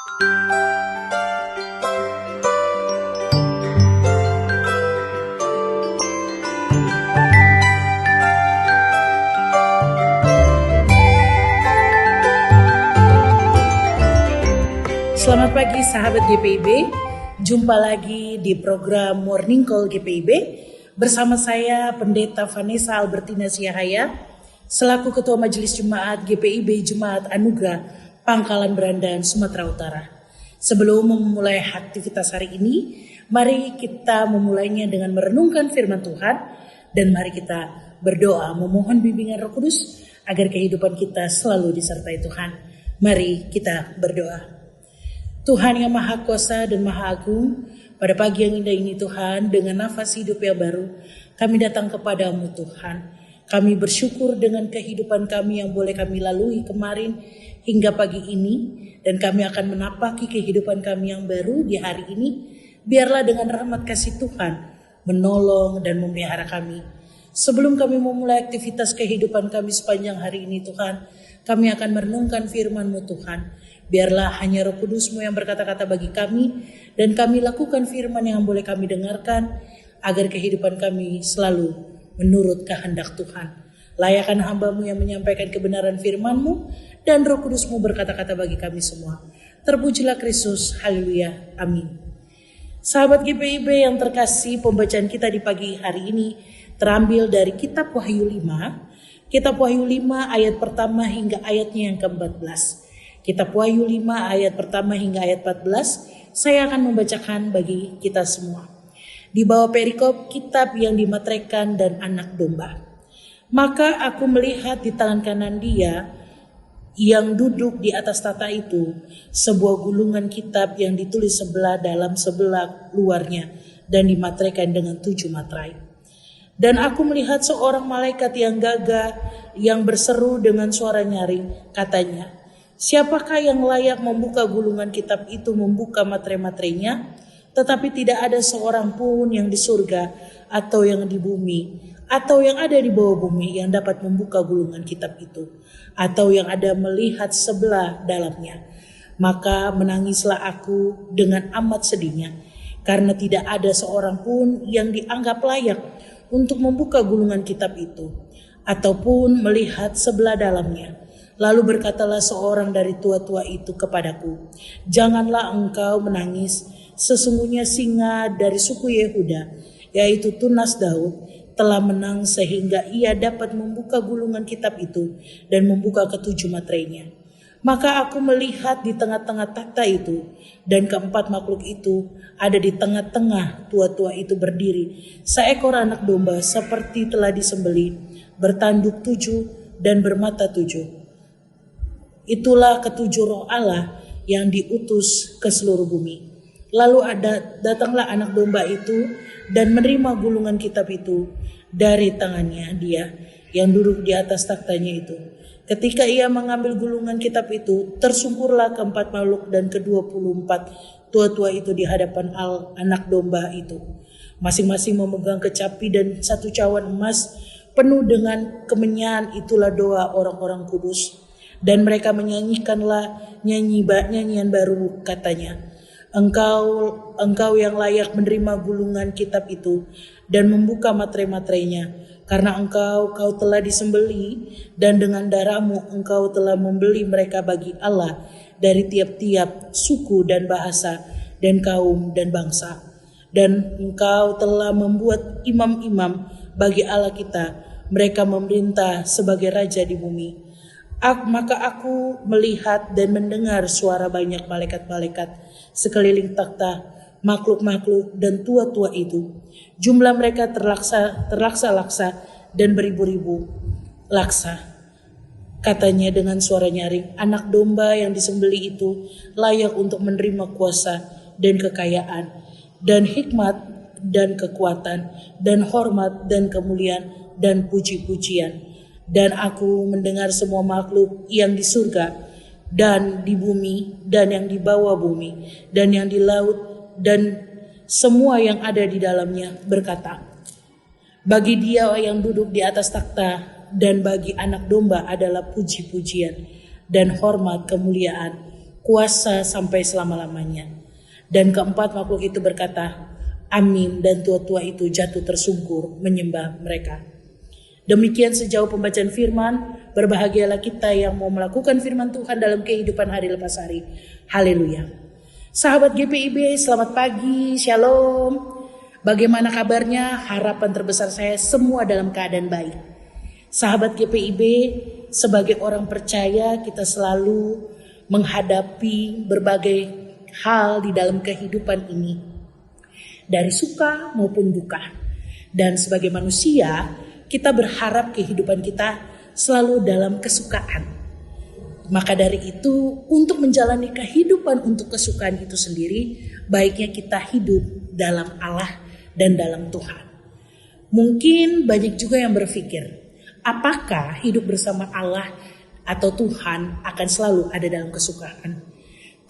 Selamat pagi sahabat GPIB, jumpa lagi di program Morning Call GPIB bersama saya Pendeta Vanessa Albertina Siahaya selaku Ketua Majelis Jemaat GPIB Jemaat Anugerah Pangkalan Berandan, Sumatera Utara. Sebelum memulai aktivitas hari ini, mari kita memulainya dengan merenungkan firman Tuhan dan mari kita berdoa memohon bimbingan Roh Kudus agar kehidupan kita selalu disertai Tuhan. Mari kita berdoa. Tuhan yang Maha Kuasa dan Maha Agung, pada pagi yang indah ini Tuhan, dengan nafas hidup yang baru, kami datang kepadamu Tuhan. Kami bersyukur dengan kehidupan kami yang boleh kami lalui kemarin hingga pagi ini, dan kami akan menapaki kehidupan kami yang baru di hari ini. Biarlah dengan rahmat kasih Tuhan menolong dan memelihara kami. Sebelum kami memulai aktivitas kehidupan kami sepanjang hari ini Tuhan, kami akan merenungkan firman-Mu Tuhan. Biarlah hanya Roh Kudus-Mu yang berkata-kata bagi kami dan kami lakukan firman yang boleh kami dengarkan agar kehidupan kami selalu menurut kehendak Tuhan. Layakan hamba-Mu yang menyampaikan kebenaran firman-Mu dan Roh Kudus-Mu berkata-kata bagi kami semua. Terpujilah Kristus, haleluya, amin. Sahabat GPIB yang terkasih, pembacaan kita di pagi hari ini terambil dari Kitab Wahyu 5, Kitab Wahyu 5 ayat pertama hingga ayatnya yang ke-14. Kitab Wahyu 5 ayat pertama hingga ayat 14, saya akan membacakan bagi kita semua. Di bawah perikop kitab yang dimateraikan dan anak domba. Maka aku melihat di tangan kanan Dia yang duduk di atas tahta itu sebuah gulungan kitab yang ditulis sebelah dalam sebelah luarnya dan dimateraikan dengan 7 materai. Dan aku melihat seorang malaikat yang gagah yang berseru dengan suara nyaring, katanya, siapakah yang layak membuka gulungan kitab itu, membuka materai-materainya? Tetapi tidak ada seorang pun yang di surga atau yang di bumi atau yang ada di bawah bumi yang dapat membuka gulungan kitab itu atau yang ada melihat sebelah dalamnya. Maka menangislah aku dengan amat sedihnya karena tidak ada seorang pun yang dianggap layak untuk membuka gulungan kitab itu ataupun melihat sebelah dalamnya. Lalu berkatalah seorang dari tua-tua itu kepadaku, janganlah engkau menangis, sesungguhnya singa dari suku Yehuda, yaitu tunas Daud, telah menang sehingga ia dapat membuka gulungan kitab itu dan membuka ke-7 materainya. Maka aku melihat di tengah-tengah takhta itu, dan keempat makhluk itu ada di tengah-tengah tua-tua itu berdiri, seekor anak domba seperti telah disembelih, bertanduk 7 dan bermata 7. Itulah ke-7 roh Allah yang diutus ke seluruh bumi. Lalu datanglah anak domba itu dan menerima gulungan kitab itu dari tangannya Dia yang duduk di atas takhtanya itu. Ketika ia mengambil gulungan kitab itu, tersungkurlah keempat makhluk dan ke-24 tua-tua itu di hadapan anak domba itu. Masing-masing memegang kecapi dan satu cawan emas penuh dengan kemenyan, itulah doa orang-orang kudus. Dan mereka menyanyikanlah nyanyian baru, katanya, Engkau yang layak menerima gulungan kitab itu dan membuka materai-materainya, karena kau telah disembelih dan dengan darahmu engkau telah membeli mereka bagi Allah dari tiap-tiap suku dan bahasa dan kaum dan bangsa. Dan engkau telah membuat imam-imam bagi Allah kita, mereka memerintah sebagai raja di bumi. Maka aku melihat dan mendengar suara banyak malaikat-malaikat sekeliling takhta, makhluk-makhluk dan tua-tua itu. Jumlah mereka terlaksa-laksa dan beribu-ribu laksa. Katanya dengan suara nyaring, anak domba yang disembelih itu layak untuk menerima kuasa dan kekayaan dan hikmat dan kekuatan dan hormat dan kemuliaan dan puji-pujian. Dan aku mendengar semua makhluk yang di surga dan di bumi dan yang di bawah bumi dan yang di laut dan semua yang ada di dalamnya berkata, bagi Dia yang duduk di atas takhta dan bagi anak domba adalah puji-pujian dan hormat, kemuliaan, kuasa sampai selama-lamanya. Dan keempat makhluk itu berkata, amin, dan tua-tua itu jatuh tersungkur menyembah mereka. Demikian sejauh pembacaan firman. Berbahagialah kita yang mau melakukan firman Tuhan dalam kehidupan hari lepas hari. Haleluya. Sahabat GPIB, selamat pagi, shalom. Bagaimana kabarnya? Harapan terbesar saya semua dalam keadaan baik. Sahabat GPIB, sebagai orang percaya kita selalu menghadapi berbagai hal di dalam kehidupan ini, dari suka maupun duka. Dan sebagai manusia, kita berharap kehidupan kita selalu dalam kesukaan. Maka dari itu, untuk menjalani kehidupan untuk kesukaan itu sendiri, baiknya kita hidup dalam Allah dan dalam Tuhan. Mungkin banyak juga yang berpikir, apakah hidup bersama Allah atau Tuhan akan selalu ada dalam kesukaan?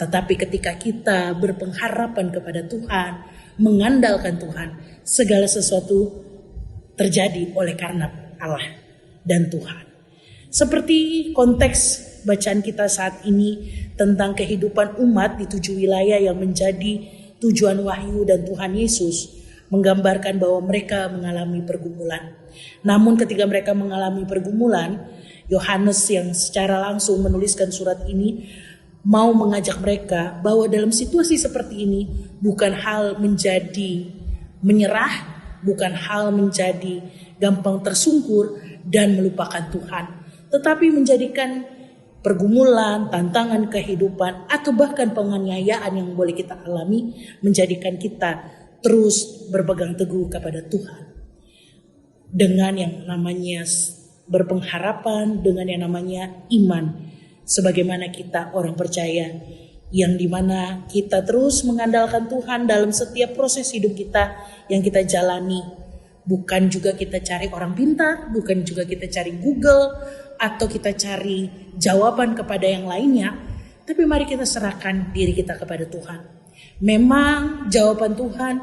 Tetapi ketika kita berpengharapan kepada Tuhan, mengandalkan Tuhan, segala sesuatu terjadi oleh karena Allah dan Tuhan. Seperti konteks bacaan kita saat ini tentang kehidupan umat di 7 wilayah yang menjadi tujuan wahyu dan Tuhan Yesus, menggambarkan bahwa mereka mengalami pergumulan. Namun ketika mereka mengalami pergumulan, Yohanes yang secara langsung menuliskan surat ini mau mengajak mereka bahwa dalam situasi seperti ini bukan hal menjadi menyerah, bukan hal menjadi gampang tersungkur dan melupakan Tuhan, tetapi menjadikan pergumulan, tantangan kehidupan, atau bahkan penganiayaan yang boleh kita alami menjadikan kita terus berpegang teguh kepada Tuhan. Dengan yang namanya berpengharapan, dengan yang namanya iman. Sebagaimana kita orang percaya, yang dimana kita terus mengandalkan Tuhan dalam setiap proses hidup kita yang kita jalani. Bukan juga kita cari orang pintar, bukan juga kita cari Google, atau kita cari jawaban kepada yang lainnya. Tapi mari kita serahkan diri kita kepada Tuhan. Memang jawaban Tuhan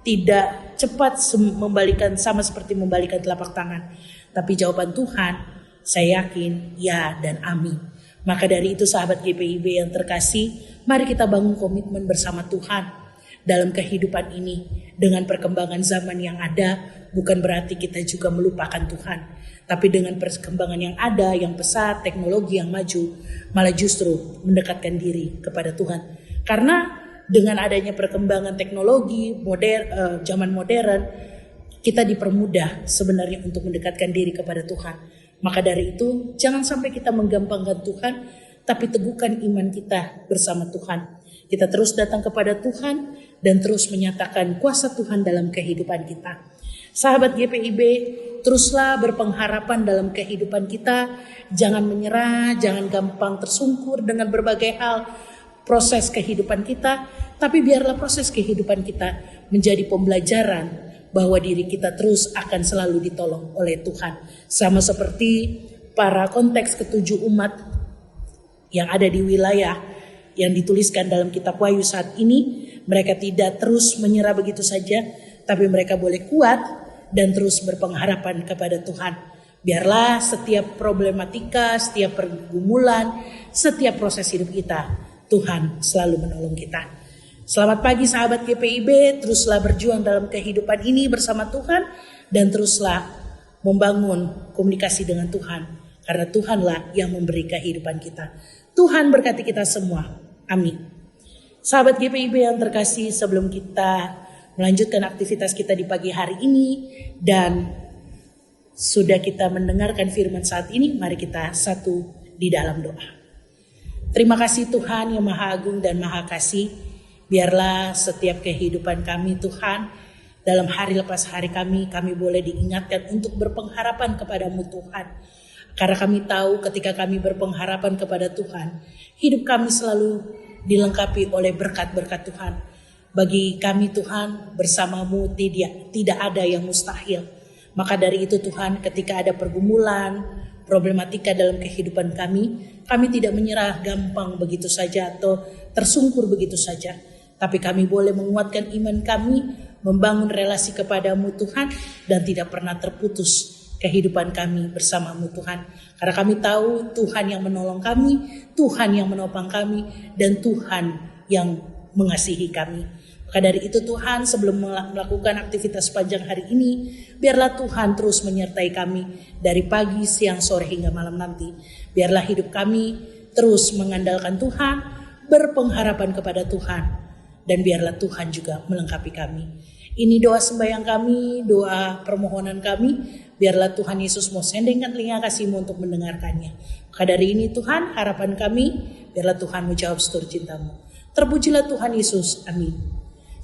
tidak cepat membalikan, sama seperti membalikan telapak tangan. Tapi jawaban Tuhan, saya yakin ya dan amin. Maka dari itu sahabat GPIB yang terkasih, mari kita bangun komitmen bersama Tuhan dalam kehidupan ini. Dengan perkembangan zaman yang ada, bukan berarti kita juga melupakan Tuhan. Tapi dengan perkembangan yang ada, yang pesat, teknologi yang maju, malah justru mendekatkan diri kepada Tuhan. Karena dengan adanya perkembangan teknologi zaman modern, kita dipermudah sebenarnya untuk mendekatkan diri kepada Tuhan. Maka dari itu, jangan sampai kita menggampangkan Tuhan, tapi teguhkan iman kita bersama Tuhan. Kita terus datang kepada Tuhan dan terus menyatakan kuasa Tuhan dalam kehidupan kita. Sahabat GPIB, teruslah berpengharapan dalam kehidupan kita. Jangan menyerah, jangan gampang tersungkur dengan berbagai hal proses kehidupan kita. Tapi biarlah proses kehidupan kita menjadi pembelajaran bahwa diri kita terus akan selalu ditolong oleh Tuhan. Sama seperti para konteks ketujuh umat yang ada di wilayah yang dituliskan dalam kitab Wahyu saat ini. Mereka tidak terus menyerah begitu saja, tapi mereka boleh kuat dan terus berpengharapan kepada Tuhan. Biarlah setiap problematika, setiap pergumulan, setiap proses hidup kita, Tuhan selalu menolong kita. Selamat pagi sahabat GPIB, teruslah berjuang dalam kehidupan ini bersama Tuhan dan teruslah membangun komunikasi dengan Tuhan, karena Tuhanlah yang memberi kehidupan kita. Tuhan berkati kita semua. Amin. Sahabat GPIB yang terkasih, sebelum kita melanjutkan aktivitas kita di pagi hari ini dan sudah kita mendengarkan firman saat ini, mari kita satu di dalam doa. Terima kasih Tuhan yang Maha Agung dan Maha Kasih. Biarlah setiap kehidupan kami Tuhan, dalam hari lepas hari kami boleh diingatkan untuk berpengharapan kepadamu Tuhan. Karena kami tahu ketika kami berpengharapan kepada Tuhan, hidup kami selalu dilengkapi oleh berkat-berkat Tuhan. Bagi kami Tuhan, bersamamu tidak ada yang mustahil. Maka dari itu Tuhan, ketika ada pergumulan, problematika dalam kehidupan kami tidak menyerah gampang begitu saja atau tersungkur begitu saja. Tapi kami boleh menguatkan iman kami, membangun relasi kepadamu Tuhan, dan tidak pernah terputus kehidupan kami bersama-Mu Tuhan. Karena kami tahu Tuhan yang menolong kami, Tuhan yang menopang kami, dan Tuhan yang mengasihi kami. Maka dari itu Tuhan, sebelum melakukan aktivitas sepanjang hari ini, biarlah Tuhan terus menyertai kami dari pagi, siang, sore hingga malam nanti. Biarlah hidup kami terus mengandalkan Tuhan, berpengharapan kepada Tuhan, dan biarlah Tuhan juga melengkapi kami. Ini doa sembahyang kami, doa permohonan kami. Biarlah Tuhan Yesus mau sendengkan telinga kasih-Mu untuk mendengarkannya. Maka dari ini Tuhan, harapan kami, biarlah Tuhan menjawab setur cinta-Mu. Terpujilah Tuhan Yesus, amin.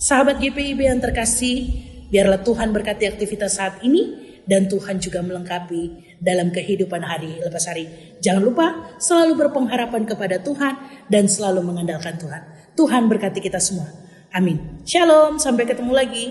Sahabat GPIB yang terkasih, biarlah Tuhan berkati aktivitas saat ini, dan Tuhan juga melengkapi dalam kehidupan hari lepas hari. Jangan lupa selalu berpengharapan kepada Tuhan dan selalu mengandalkan Tuhan. Tuhan berkati kita semua. Amin. Shalom, sampai ketemu lagi.